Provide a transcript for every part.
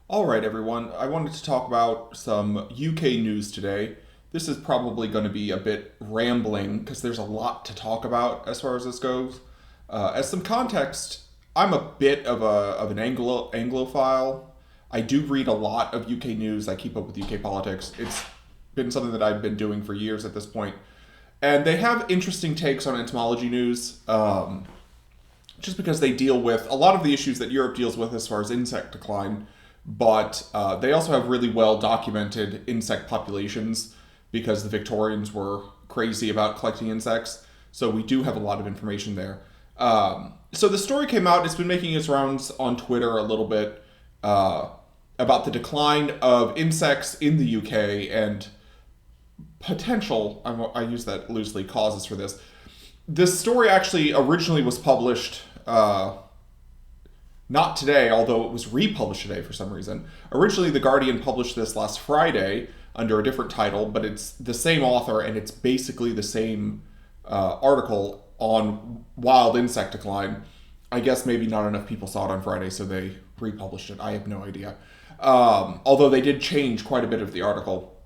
All right, everyone. I wanted to talk about some UK news today. This is probably going to be a bit rambling because there's a lot to talk about as far as this goes. As some context, I'm a bit of an Anglophile. I do read a lot of UK news. I keep up with UK politics. It's been something that I've been doing for years at this point, and they have interesting takes on entomology news. Just because they deal with a lot of the issues that Europe deals with as far as insect decline, but they also have really well documented insect populations because the Victorians were crazy about collecting insects. So we do have a lot of information there. So the story came out, it's been making its rounds on Twitter a little bit about the decline of insects in the UK and potential, I use that loosely, causes for this. This story actually originally was published not today, although it was republished today for some reason. Originally, The Guardian published this last Friday under a different title, but it's the same author and it's basically the same article on wild insect decline. I guess maybe not enough people saw it on Friday, so they republished it. I have no idea. Although they did change quite a bit of the article.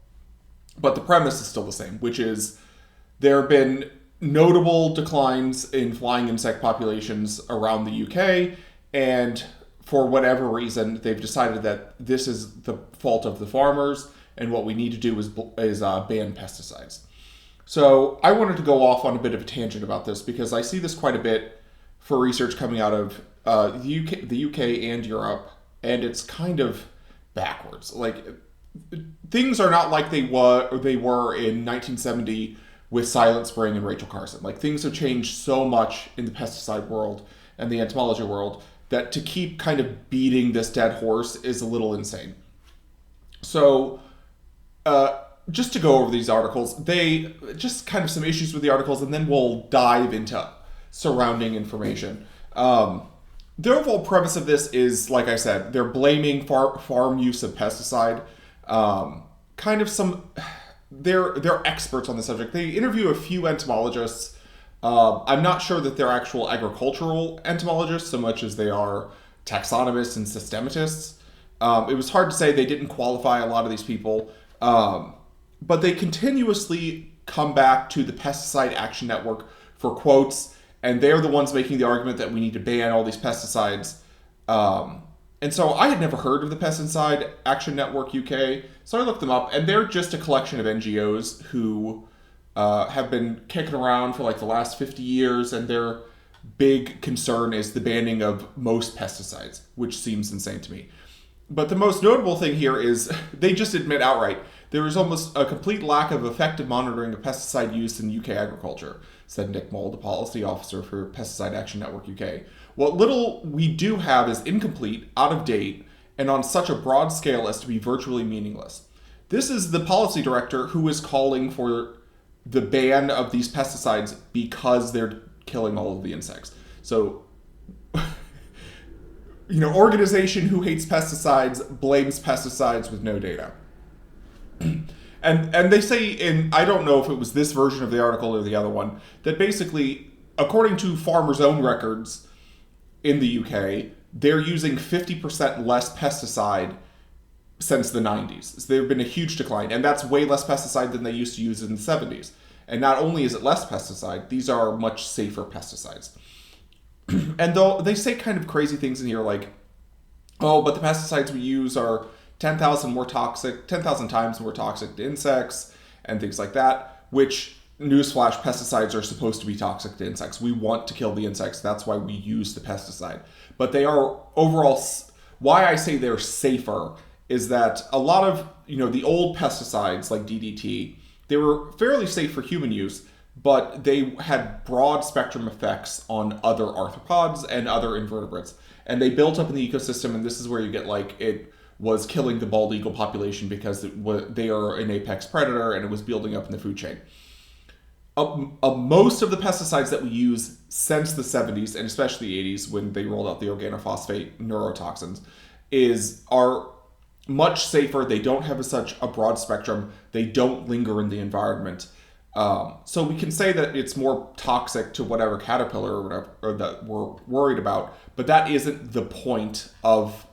But the premise is still the same, which is there have been notable declines in flying insect populations around the UK, and for whatever reason, they've decided that this is the fault of the farmers, and what we need to do is ban pesticides. So I wanted to go off on a bit of a tangent about this because I see this quite a bit for research coming out of the UK and Europe, and it's kind of backwards. Like things are not like they were in 1970 with Silent Spring and Rachel Carson. Like things have changed so much in the pesticide world and the entomology world that to keep kind of beating this dead horse is a little insane. So, just to go over these articles, they just kind of some issues with the articles, and then we'll dive into surrounding information. The overall premise of this is, like I said, they're blaming farm use of pesticide. Kind of some they're experts on the subject. They interview a few entomologists. I'm not sure that they're actual agricultural entomologists so much as they are taxonomists and systematists. It was hard to say. They didn't qualify a lot of these people, but they continuously come back to the Pesticide Action Network for quotes, and they're the ones making the argument that we need to ban all these pesticides. And so I had never heard of the Pesticide Action Network UK, so I looked them up, and they're just a collection of NGOs who have been kicking around for like the last 50 years, and their big concern is the banning of most pesticides, which seems insane to me. But the most notable thing here is they just admit outright there is almost a complete lack of effective monitoring of pesticide use in UK agriculture, said Nick Moll, the policy officer for Pesticide Action Network UK. What little we do have is incomplete, out of date, and on such a broad scale as to be virtually meaningless. This is the policy director who is calling for the ban of these pesticides because they're killing all of the insects. So, organization who hates pesticides blames pesticides with no data. And they say I don't know if it was this version of the article or the other one, that basically, according to farmers' own records in the UK, they're using 50% less pesticide since the 90s. So there's been a huge decline, and that's way less pesticide than they used to use in the 70s. And not only is it less pesticide, these are much safer pesticides. And though they say kind of crazy things in here like, oh, but the pesticides we use are 10,000 times more toxic to insects and things like that, which, newsflash, pesticides are supposed to be toxic to insects. We want to kill the insects. That's why we use the pesticide. But they are overall, why I say they're safer is that a lot of, the old pesticides like DDT, they were fairly safe for human use, but they had broad spectrum effects on other arthropods and other invertebrates. And they built up in the ecosystem, and this is where you get it was killing the bald eagle population because they are an apex predator, and it was building up in the food chain. Most of the pesticides that we use since the 70s, and especially the 80s when they rolled out the organophosphate neurotoxins, are much safer. They don't have such a broad spectrum. They don't linger in the environment. So we can say that it's more toxic to whatever caterpillar or whatever or that we're worried about, but that isn't the point of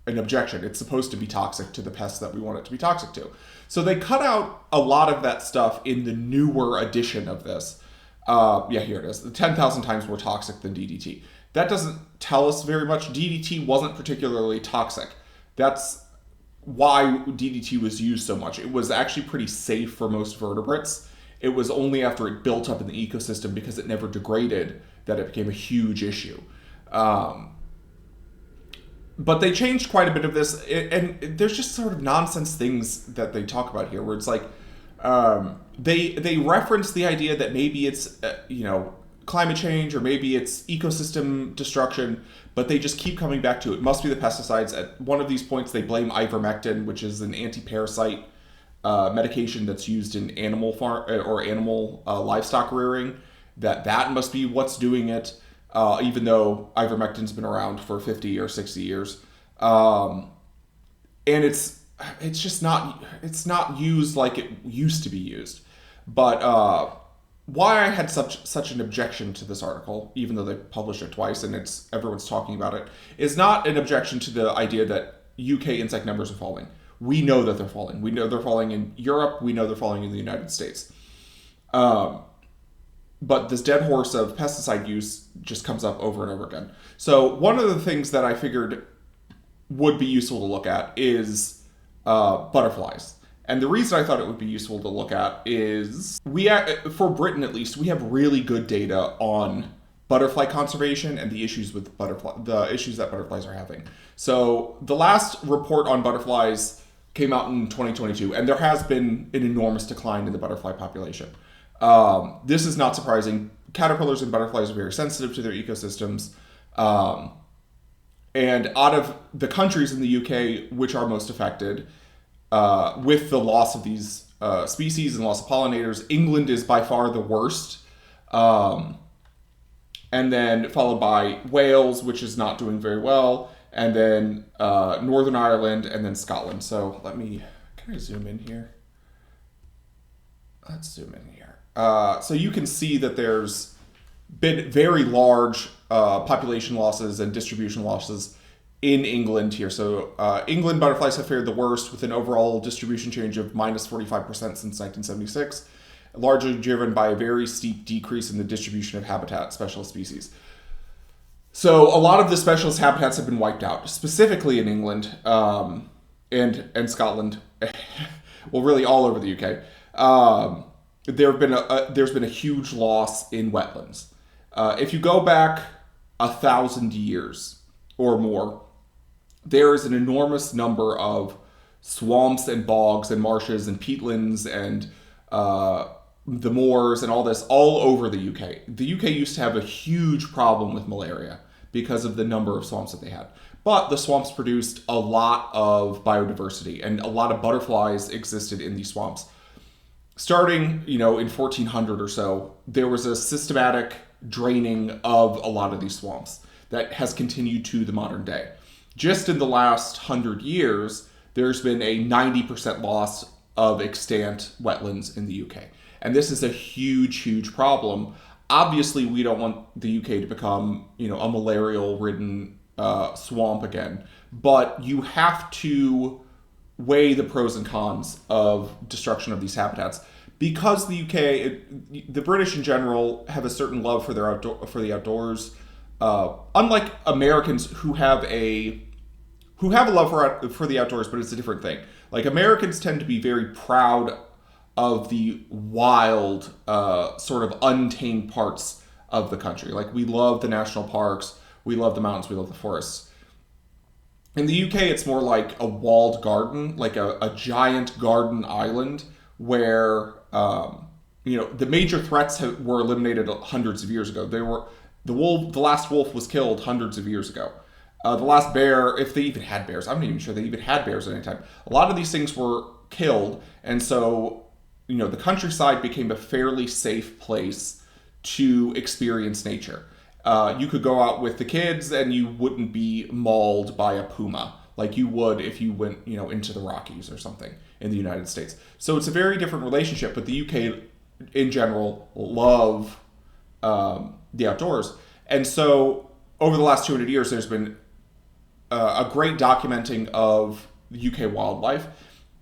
an objection. It's supposed to be toxic to the pests that we want it to be toxic to. So they cut out a lot of that stuff in the newer edition of this. Yeah, here it is. 10,000 times more toxic than DDT. That doesn't tell us very much. DDT wasn't particularly toxic. That's why DDT was used so much. It was actually pretty safe for most vertebrates. It was only after it built up in the ecosystem because it never degraded that it became a huge issue. But they changed quite a bit of this, and there's just sort of nonsense things that they talk about here, where it's like they reference the idea that maybe it's climate change or maybe it's ecosystem destruction, but they just keep coming back to it. It must be the pesticides. At one of these points, they blame ivermectin, which is an anti-parasite medication that's used in animal livestock rearing. That must be what's doing it. Even though ivermectin's been around for 50 or 60 years. And it's just not used like it used to be used. But why I had such an objection to this article, even though they published it twice and everyone's talking about it, is not an objection to the idea that UK insect numbers are falling. We know that they're falling. We know they're falling in Europe. We know they're falling in the United States. But this dead horse of pesticide use just comes up over and over again. So one of the things that I figured would be useful to look at is butterflies. And the reason I thought it would be useful to look at is for Britain at least, we have really good data on butterfly conservation and the issues that butterflies are having. So the last report on butterflies came out in 2022, and there has been an enormous decline in the butterfly population. This is not surprising. Caterpillars and butterflies are very sensitive to their ecosystems. And out of the countries in the UK which are most affected, with the loss of these species and loss of pollinators, England is by far the worst. And then followed by Wales, which is not doing very well, and then Northern Ireland, and then Scotland. So can I zoom in here? Let's zoom in here. So you can see that there's been very large population losses and distribution losses in England here. So England butterflies have fared the worst, with an overall distribution change of minus 45% since 1976, largely driven by a very steep decrease in the distribution of habitat specialist species. So a lot of the specialist habitats have been wiped out, specifically in England and Scotland, well, really all over the UK. There's been a huge loss in wetlands. If you go back 1,000 years or more, there is an enormous number of swamps and bogs and marshes and peatlands and the moors and all this all over the UK. The UK used to have a huge problem with malaria because of the number of swamps that they had. But the swamps produced a lot of biodiversity, and a lot of butterflies existed in these swamps. Starting, in 1400 or so, there was a systematic draining of a lot of these swamps that has continued to the modern day. Just in the last 100 years, there's been a 90% loss of extant wetlands in the UK. And this is a huge, huge problem. Obviously, we don't want the UK to become, a malarial-ridden swamp again. But you have to weigh the pros and cons of destruction of these habitats, because the UK, the British in general, have a certain love for the outdoors. Unlike Americans who have a love for the outdoors, but it's a different thing. Like, Americans tend to be very proud of the wild, sort of untamed parts of the country. Like, we love the national parks, we love the mountains, we love the forests. In the UK, it's more like a walled garden, like a giant garden island where, the major threats were eliminated hundreds of years ago. The last wolf was killed hundreds of years ago. The last bear, if they even had bears, I'm not even sure they even had bears at any time. A lot of these things were killed, and so, the countryside became a fairly safe place to experience nature. You could go out with the kids and you wouldn't be mauled by a puma like you would if you went, into the Rockies or something in the United States. So it's a very different relationship, but the UK in general love the outdoors. And so over the last 200 years, there's been a great documenting of UK wildlife,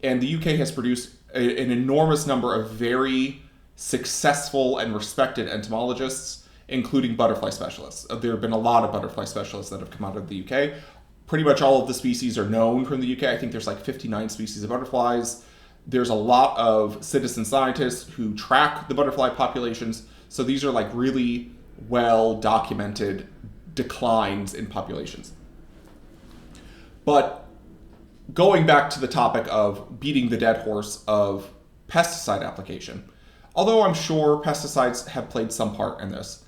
and the UK has produced an enormous number of very successful and respected entomologists, including butterfly specialists. There have been a lot of butterfly specialists that have come out of the UK. Pretty much all of the species are known from the UK. I think there's like 59 species of butterflies. There's a lot of citizen scientists who track the butterfly populations. So these are like really well documented declines in populations. But going back to the topic of beating the dead horse of pesticide application, although I'm sure pesticides have played some part in this,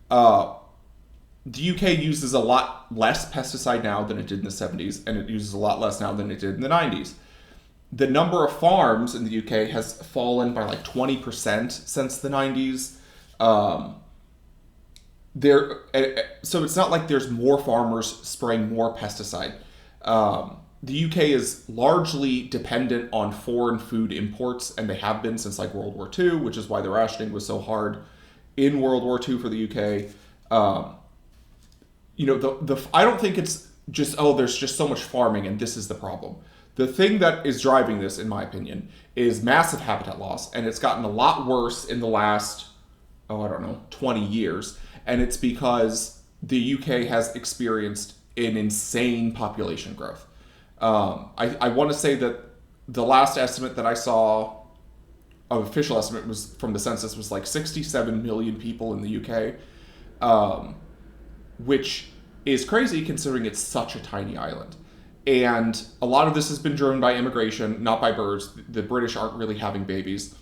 the UK uses a lot less pesticide now than it did in the 70s, and it uses a lot less now than it did in the 90s. The number of farms in the UK has fallen by like 20% since the 90s. So it's not like there's more farmers spraying more pesticide. The UK is largely dependent on foreign food imports, and they have been since like World War II, which is why the rationing was so hard in World War II for the UK. I don't think it's just, there's just so much farming and this is the problem. The thing that is driving this, in my opinion, is massive habitat loss, and it's gotten a lot worse in the last, 20 years. And it's because the UK has experienced an insane population growth. I want to say that the last estimate that I saw, official estimate was from the census, was like 67 million people in the UK, which is crazy considering it's such a tiny island. And a lot of this has been driven by immigration, not by birds. The British aren't really having babies.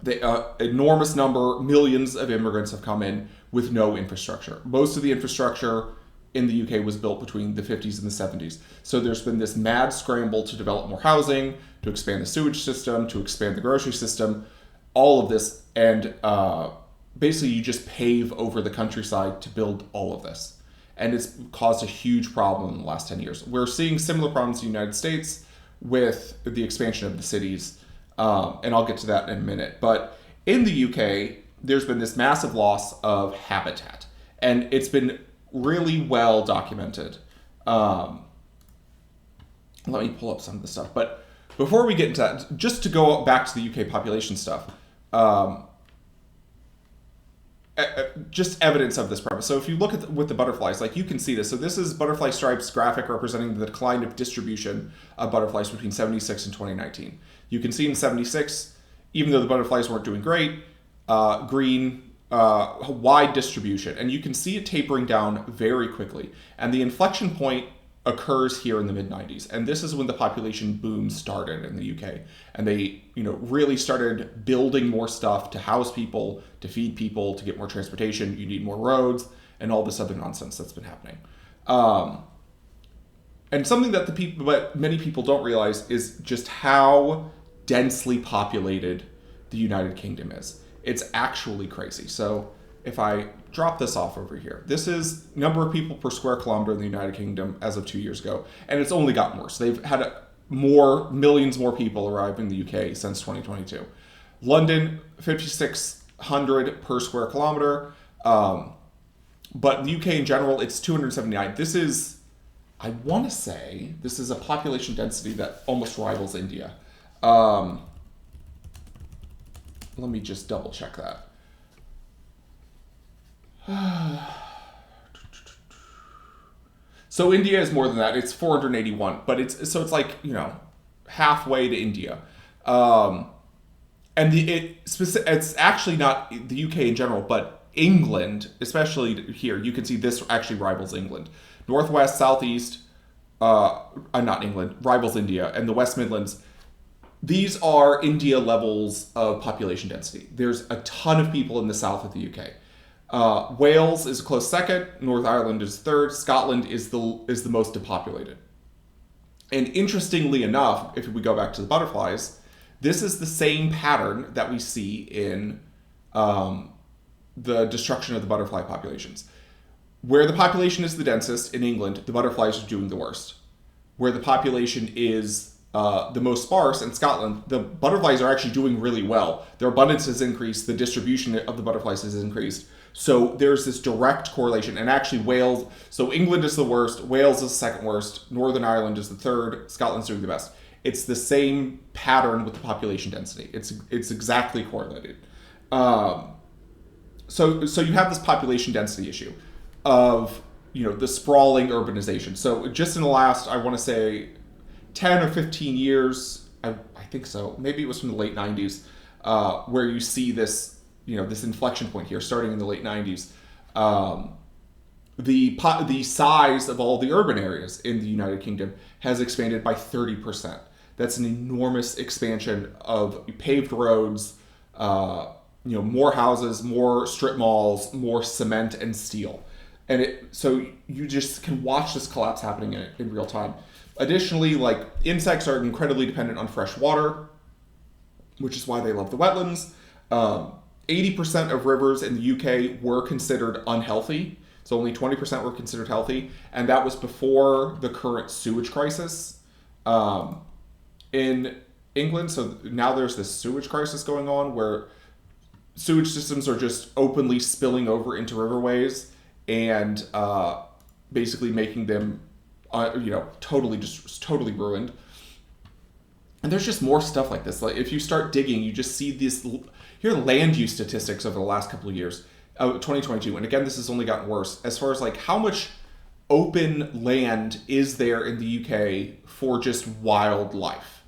The enormous number, millions of immigrants have come in with no infrastructure. Most of the infrastructure in the UK was built between the 50s and the 70s. So there's been this mad scramble to develop more housing, to expand the sewage system, to expand the grocery system, all of this. And basically you just pave over the countryside to build all of this. And it's caused a huge problem in the last 10 years. We're seeing similar problems in the United States with the expansion of the cities. And I'll get to that in a minute. But in the UK, there's been this massive loss of habitat. And it's been really well documented. Let me pull up some of the stuff. But before we get into that, just to go back to the UK population stuff, just evidence of this premise. So if you look at with the butterflies, like you can see this. So this is Butterfly Stripes graphic representing the decline of distribution of butterflies between 76 and 2019. You can see in 76, even though the butterflies weren't doing great, green, wide distribution. And you can see it tapering down very quickly. And the inflection point occurs here in the mid-90s. And this is when the population boom started in the UK. And they, really started building more stuff to house people, to feed people, to get more transportation. You need more roads and all this other nonsense that's been happening. And something that but many people don't realize is just how densely populated the United Kingdom is. It's actually crazy. So if I drop this off over here, this is number of people per square kilometer in the United Kingdom as of 2 years ago, and it's only gotten worse. They've had millions more people arrive in the UK since 2022. London, 5,600 per square kilometer, but the UK in general, it's 279. This is, I want to say, this is a population density that almost rivals India. Let me just double check that. So India is more than that. It's 481, but it's like, halfway to India. And it's actually not the UK in general, but England, especially here, you can see this actually rivals England. Northwest, Southeast, not England, rivals India, and the West Midlands. These are India levels of population density. There's a ton of people in the south of the UK. Wales is a close second. Northern Ireland is third. Scotland is the most depopulated. And interestingly enough, if we go back to the butterflies, this is the same pattern that we see in the destruction of the butterfly populations. Where the population is the densest in England, the butterflies are doing the worst. Where the population is the most sparse in Scotland, the butterflies are actually doing really well. Their abundance has increased, the distribution of the butterflies has increased. So there's this direct correlation, and actually Wales. So England is the worst, Wales is the second worst, Northern Ireland is the third, Scotland's doing the best. It's the same pattern with the population density. It's exactly correlated. So you have this population density issue of the sprawling urbanization. So just in the last, I want to say, 10 or 15 years, I think so. Maybe it was from the late 90s, where you see this this inflection point here, starting in the late 90s. The size of all the urban areas in the United Kingdom has expanded by 30%. That's an enormous expansion of paved roads, more houses, more strip malls, more cement and steel. And so you just can watch this collapse happening in real time. Additionally, like, insects are incredibly dependent on fresh water, which is why they love the wetlands. 80% of rivers in the UK were considered unhealthy, so only 20% were considered healthy, and that was before the current sewage crisis in England. So now there's this sewage crisis going on where sewage systems are just openly spilling over into riverways and basically making them totally ruined. And there's just more stuff like this. Like, if you start digging, you just see this. Here are land use statistics over the last couple of years, 2022, and again, this has only gotten worse as far as like how much open land is there in the UK for just wildlife,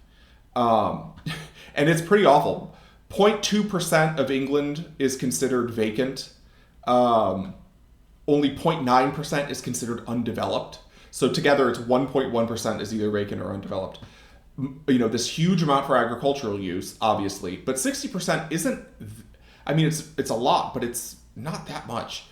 and it's pretty awful. 0.2% of England is considered vacant. Only 0.9% is considered undeveloped. So together, it's 1.1% is either vacant or undeveloped. This huge amount for agricultural use, obviously, but 60% isn't. I mean, it's a lot, but it's not that much.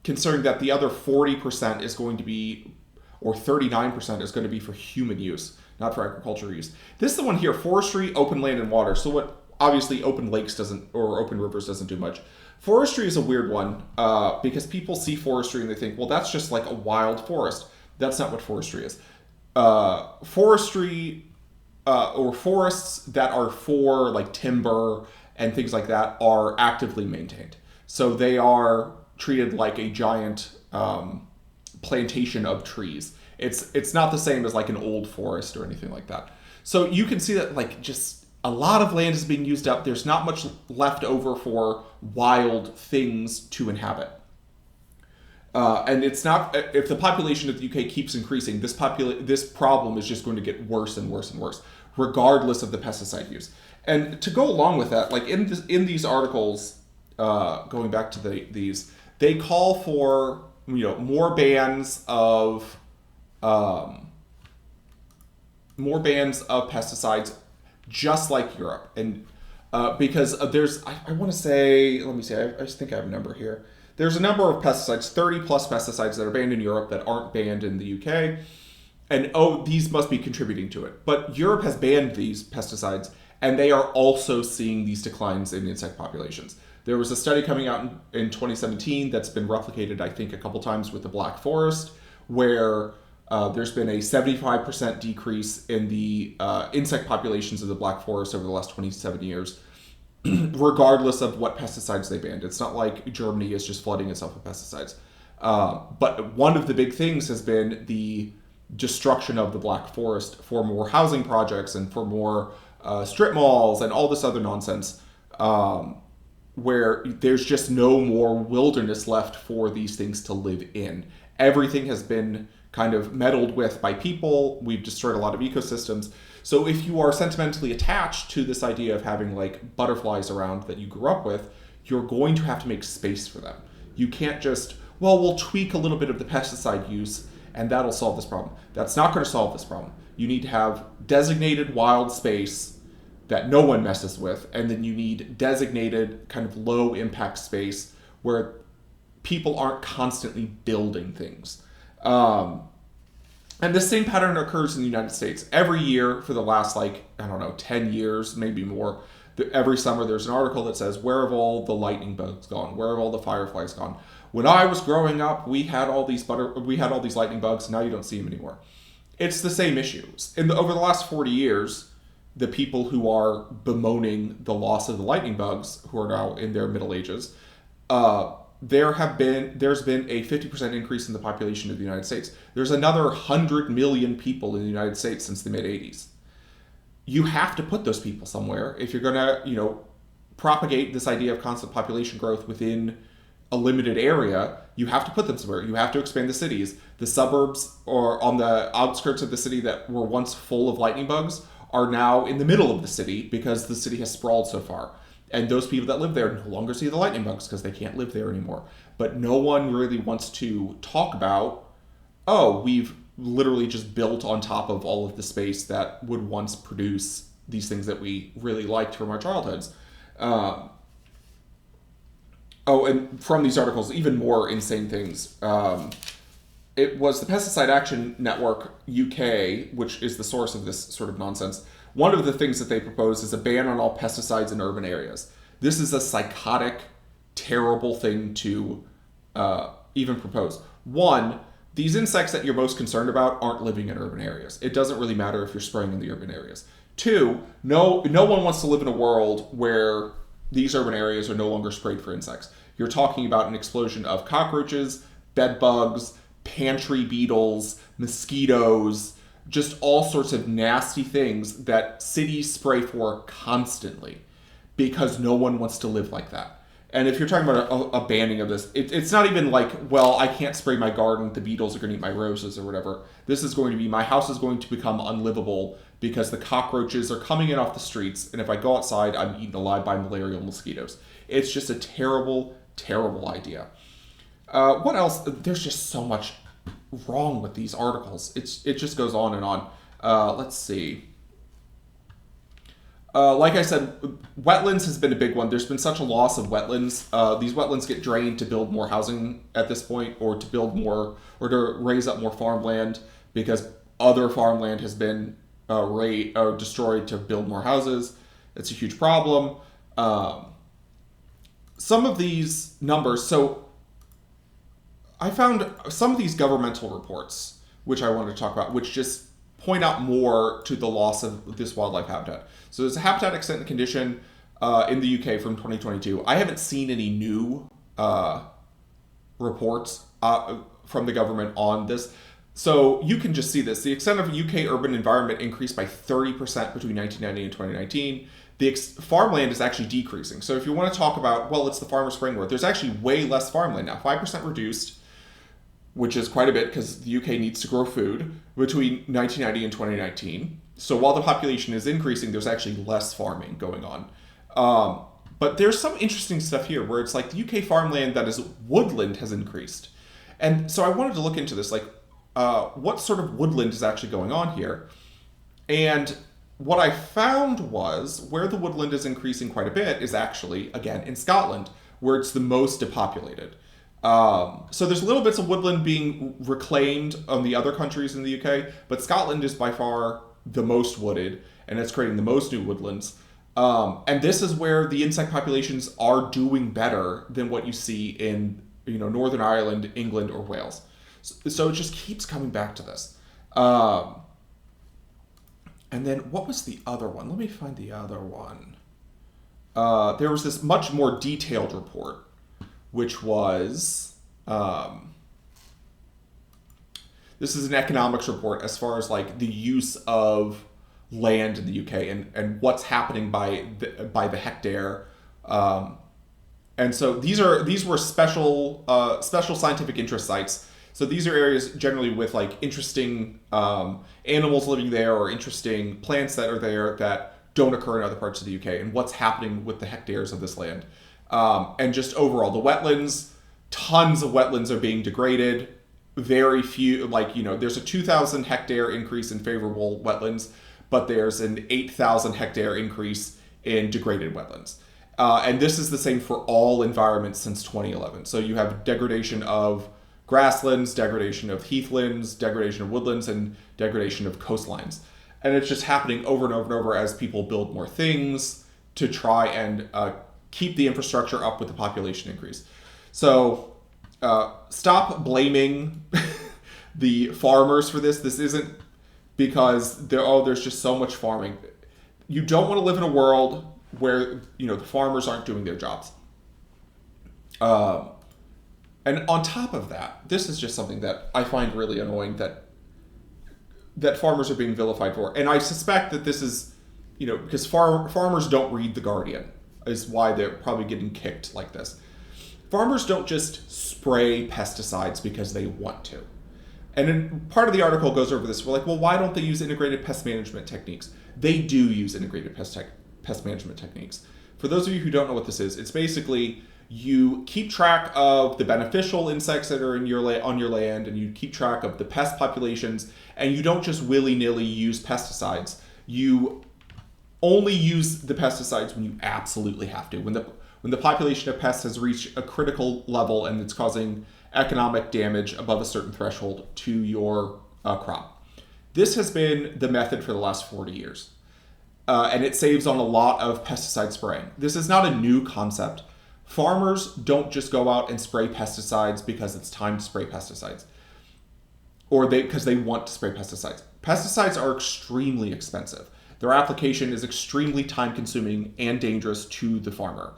Considering that the other 40% is going to be, or 39% is going to be for human use, not for agricultural use. This is the one here: forestry, open land, and water. So what? Obviously, open lakes doesn't, or open rivers doesn't do much. Forestry is a weird one because people see forestry and they think, well, that's just like a wild forest. That's not what forestry is. Forestry or forests that are for like timber and things like that are actively maintained. So they are treated like a giant plantation of trees. It's not the same as like an old forest or anything like that. So you can see that like just a lot of land is being used up. There's not much left over for wild things to inhabit. And it's not, if the population of the UK keeps increasing, this problem is just going to get worse and worse and worse, regardless of the pesticide use. And to go along with that, like in these articles, going back to these, they call for more bans of pesticides, just like Europe, and because there's, I want to say, let me see, I just think I have a number here. There's a number of pesticides, 30 plus pesticides that are banned in Europe that aren't banned in the UK. And these must be contributing to it. But Europe has banned these pesticides, and they are also seeing these declines in insect populations. There was a study coming out in 2017 that's been replicated, I think, a couple times with the Black Forest, where there's been a 75% decrease in the insect populations of the Black Forest over the last 27 years. Regardless of what pesticides they banned. It's not like Germany is just flooding itself with pesticides. But one of the big things has been the destruction of the Black Forest for more housing projects and for more strip malls and all this other nonsense, where there's just no more wilderness left for these things to live in. Everything has been kind of meddled with by people. We've destroyed a lot of ecosystems. So if you are sentimentally attached to this idea of having like butterflies around that you grew up with, you're going to have to make space for them. You can't just, well, we'll tweak a little bit of the pesticide use and that'll solve this problem. That's not going to solve this problem. You need to have designated wild space that no one messes with, and then you need designated kind of low impact space where people aren't constantly building things. And the same pattern occurs in the United States. Every year for the last, 10 years, maybe more, every summer there's an article that says, where have all the lightning bugs gone? Where have all the fireflies gone? When I was growing up, we had all these lightning bugs, now you don't see them anymore. It's the same issues. Over the last 40 years, the people who are bemoaning the loss of the lightning bugs, who are now in their middle ages, there's been a 50% increase in the population of the United States. There's another 100 million people in the United States since the mid 80s. You have to put those people somewhere if you're going to, propagate this idea of constant population growth within a limited area. You have to put them somewhere. You have to expand the cities. The suburbs or on the outskirts of the city that were once full of lightning bugs are now in the middle of the city because the city has sprawled so far. And those people that live there no longer see the lightning bugs because they can't live there anymore. But no one really wants to talk about, oh, we've literally just built on top of all of the space that would once produce these things that we really liked from our childhoods. And from these articles, even more insane things. It was the Pesticide Action Network UK, which is the source of this sort of nonsense. One of the things that they propose is a ban on all pesticides in urban areas. This is a psychotic, terrible thing to even propose. One, these insects that you're most concerned about aren't living in urban areas. It doesn't really matter if you're spraying in the urban areas. Two, no one wants to live in a world where these urban areas are no longer sprayed for insects. You're talking about an explosion of cockroaches, bed bugs, pantry beetles, mosquitoes, just all sorts of nasty things that cities spray for constantly because no one wants to live like that. And if you're talking about a banning of this, it's not even like, well, I can't spray my garden, the beetles are going to eat my roses or whatever. This is going to be, my house is going to become unlivable because the cockroaches are coming in off the streets, and if I go outside, I'm eaten alive by malarial mosquitoes. It's just a terrible, terrible idea. What else? There's just so much wrong with these articles. It just goes on and on. Let's see. Like I said, wetlands has been a big one. There's been such a loss of wetlands. These wetlands get drained to build more housing at this point, or to build more, or to raise up more farmland, because other farmland has been destroyed to build more houses. It's a huge problem. Some of these numbers, so I found some of these governmental reports, which I wanted to talk about, which just point out more to the loss of this wildlife habitat. So there's a habitat extent and condition in the UK from 2022. I haven't seen any new reports from the government on this. So you can just see this. The extent of UK urban environment increased by 30% between 1990 and 2019. The farmland is actually decreasing. So if you want to talk about, well, it's the farmer's framework, there's actually way less farmland now, 5% reduced, which is quite a bit because the UK needs to grow food, between 1990 and 2019. So while the population is increasing, there's actually less farming going on. But there's some interesting stuff here where it's like the UK farmland that is woodland has increased. And so I wanted to look into this, like what sort of woodland is actually going on here. And what I found was where the woodland is increasing quite a bit is actually, again, in Scotland, where it's the most depopulated. So there's little bits of woodland being reclaimed on the other countries in the UK, but Scotland is by far the most wooded, and it's creating the most new woodlands. And this is where the insect populations are doing better than what you see in, Northern Ireland, England, or Wales. So it just keeps coming back to this. And then what was the other one? Let me find the other one. There was this much more detailed report, which was, this is an economics report as far as like the use of land in the UK and what's happening by the hectare. And so these were special scientific interest sites. So these are areas generally with like interesting animals living there or interesting plants that are there that don't occur in other parts of the UK, and what's happening with the hectares of this land. And just overall, the wetlands, tons of wetlands are being degraded. Very few, there's a 2,000 hectare increase in favorable wetlands, but there's an 8,000 hectare increase in degraded wetlands. And this is the same for all environments since 2011. So you have degradation of grasslands, degradation of heathlands, degradation of woodlands, and degradation of coastlines. And it's just happening over and over and over as people build more things to try and keep the infrastructure up with the population increase. So stop blaming the farmers for this. This isn't because there's just so much farming. You don't want to live in a world where the farmers aren't doing their jobs. Um, and on top of that, this is just something that I find really annoying that farmers are being vilified for. And I suspect that this is, because farmers don't read The Guardian, is why they're probably getting kicked like this. Farmers don't just spray pesticides because they want to. And then part of the article goes over this. We're like, well, why don't they use integrated pest management techniques? They do use integrated pest management techniques. For those of you who don't know what this is, it's basically you keep track of the beneficial insects that are on your land, and you keep track of the pest populations, and you don't just willy-nilly use pesticides. You only use the pesticides when you absolutely have to. When the population of pests has reached a critical level and it's causing economic damage above a certain threshold to your crop. This has been the method for the last 40 years. And it saves on a lot of pesticide spraying. This is not a new concept. Farmers don't just go out and spray pesticides because it's time to spray pesticides, or because they want to spray pesticides. Pesticides are extremely expensive. Their application is extremely time-consuming and dangerous to the farmer.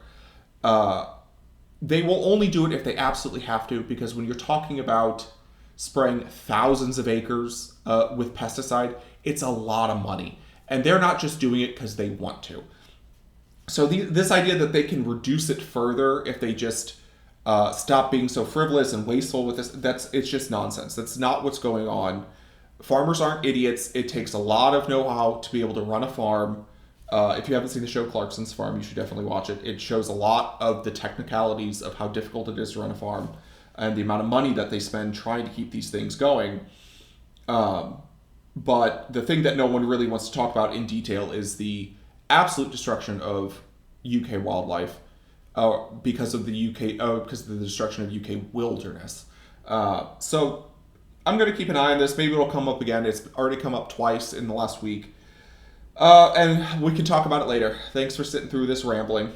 They will only do it if they absolutely have to, because when you're talking about spraying thousands of acres with pesticide, it's a lot of money. And they're not just doing it because they want to. So this idea that they can reduce it further if they just stop being so frivolous and wasteful with this, it's just nonsense. That's not what's going on. Farmers aren't idiots. It takes a lot of know-how to be able to run a farm. If you haven't seen the show Clarkson's Farm, you should definitely watch it. It shows a lot of the technicalities of how difficult it is to run a farm and the amount of money that they spend trying to keep these things going. But the thing that no one really wants to talk about in detail is the absolute destruction of UK wildlife because of the destruction of UK wilderness. So I'm going to keep an eye on this. Maybe it'll come up again. It's already come up twice in the last week. And we can talk about it later. Thanks for sitting through this rambling.